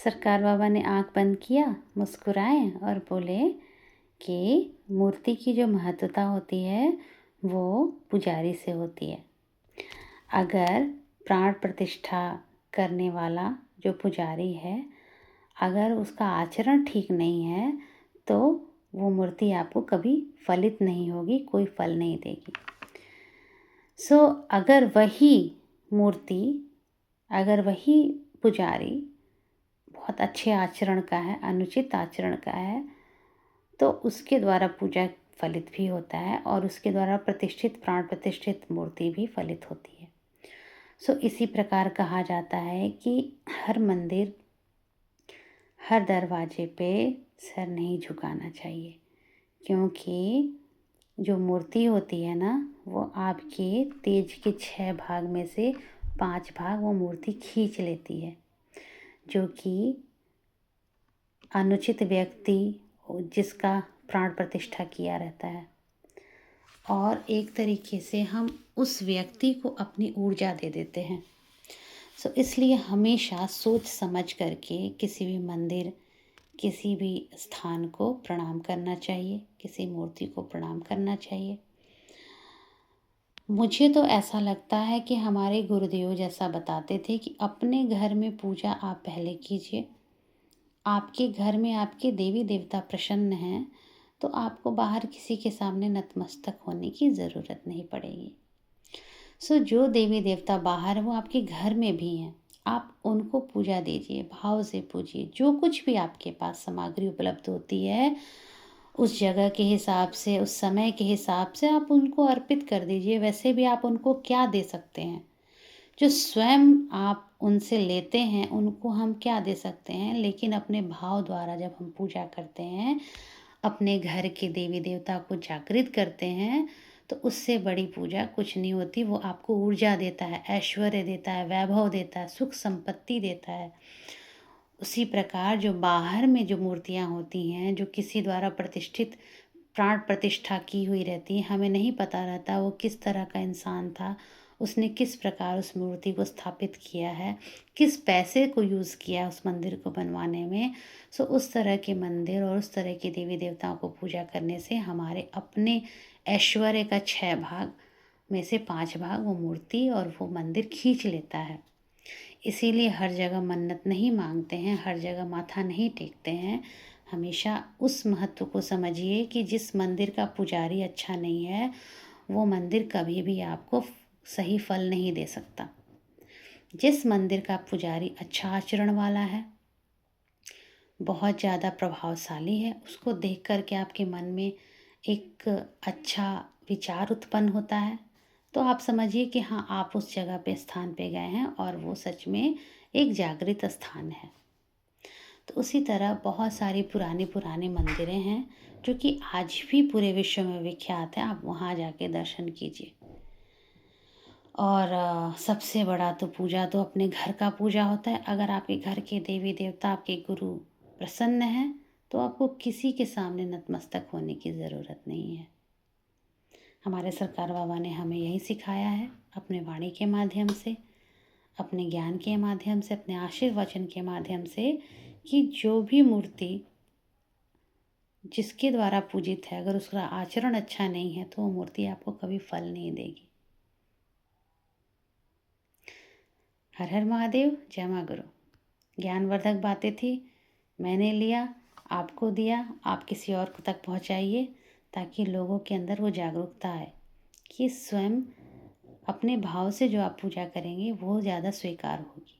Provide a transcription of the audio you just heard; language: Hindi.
सरकार बाबा ने आँख बंद किया, मुस्कुराए और बोले कि मूर्ति की जो महत्वता होती है वो पुजारी से होती है। अगर प्राण प्रतिष्ठा करने वाला जो पुजारी है, अगर उसका आचरण ठीक नहीं है तो वो मूर्ति आपको कभी फलित नहीं होगी, कोई फल नहीं देगी। अगर वही मूर्ति, अगर वही पुजारी बहुत अच्छे आचरण का है, अनुचित आचरण का है, तो उसके द्वारा पूजा फलित भी होता है और उसके द्वारा प्रतिष्ठित प्राण प्रतिष्ठित मूर्ति भी फलित होती है। इसी प्रकार कहा जाता है कि हर मंदिर, हर दरवाजे पे सर नहीं झुकाना चाहिए, क्योंकि जो मूर्ति होती है ना, वो आपके तेज के 6 भाग में से 5 भाग वो मूर्ति खींच लेती है, जो कि अनुचित व्यक्ति जिसका प्राण प्रतिष्ठा किया रहता है। और एक तरीके से हम उस व्यक्ति को अपनी ऊर्जा दे देते हैं। इसलिए हमेशा सोच समझ करके किसी भी मंदिर, किसी भी स्थान को प्रणाम करना चाहिए, किसी मूर्ति को प्रणाम करना चाहिए। मुझे तो ऐसा लगता है कि हमारे गुरुदेव जैसा बताते थे कि अपने घर में पूजा आप पहले कीजिए। आपके घर में आपके देवी देवता प्रसन्न हैं तो आपको बाहर किसी के सामने नतमस्तक होने की ज़रूरत नहीं पड़ेगी। जो देवी देवता बाहर है वो आपके घर में भी हैं, आप उनको पूजा दीजिए, भाव से पूजिए। जो कुछ भी आपके पास सामग्री उपलब्ध होती है उस जगह के हिसाब से, उस समय के हिसाब से आप उनको अर्पित कर दीजिए। वैसे भी आप उनको क्या दे सकते हैं? जो स्वयं आप उनसे लेते हैं उनको हम क्या दे सकते हैं? लेकिन अपने भाव द्वारा जब हम पूजा करते हैं, अपने घर के देवी देवता को जागृत करते हैं, तो उससे बड़ी पूजा कुछ नहीं होती। वो आपको ऊर्जा देता है, ऐश्वर्य देता है, वैभव देता है, सुख संपत्ति देता है। उसी प्रकार जो बाहर में जो मूर्तियाँ होती हैं, जो किसी द्वारा प्रतिष्ठित प्राण प्रतिष्ठा की हुई रहती है, हमें नहीं पता रहता वो किस तरह का इंसान था, उसने किस प्रकार उस मूर्ति को स्थापित किया है, किस पैसे को यूज़ किया उस मंदिर को बनवाने में। उस तरह के मंदिर और उस तरह के देवी देवताओं को पूजा करने से हमारे अपने ऐश्वर्य का 6 भाग में से 5 भाग वो मूर्ति और वो मंदिर खींच लेता है। इसीलिए हर जगह मन्नत नहीं मांगते हैं, हर जगह माथा नहीं टेकते हैं। हमेशा उस महत्व को समझिए कि जिस मंदिर का पुजारी अच्छा नहीं है, वो मंदिर कभी भी आपको सही फल नहीं दे सकता। जिस मंदिर का पुजारी अच्छा आचरण वाला है, बहुत ज़्यादा प्रभावशाली है, उसको देख कर के आपके मन में एक अच्छा विचार उत्पन्न होता है, तो आप समझिए कि हाँ, आप उस जगह पे स्थान पे गए हैं और वो सच में एक जागृत स्थान है। तो उसी तरह बहुत सारी पुरानी मंदिरें हैं जो कि आज भी पूरे विश्व में विख्यात हैं। आप वहाँ जाके दर्शन कीजिए। और सबसे बड़ा तो पूजा तो अपने घर का पूजा होता है। अगर आपके घर के देवी देवता, आपके गुरु प्रसन्न हैं तो आपको किसी के सामने नतमस्तक होने की ज़रूरत नहीं है। हमारे सरकार बाबा ने हमें यही सिखाया है अपने वाणी के माध्यम से, अपने ज्ञान के माध्यम से, अपने आशीर्वचन के माध्यम से, कि जो भी मूर्ति जिसके द्वारा पूजित है, अगर उसका आचरण अच्छा नहीं है तो वो मूर्ति आपको कभी फल नहीं देगी। हर हर महादेव, जय माँ गुरु। ज्ञानवर्धक बातें थी, मैंने लिया, आपको दिया, आप किसी और तक पहुँचाइए ताकि लोगों के अंदर वो जागरूकता आए कि स्वयं अपने भाव से जो आप पूजा करेंगे वो ज़्यादा स्वीकार होगी।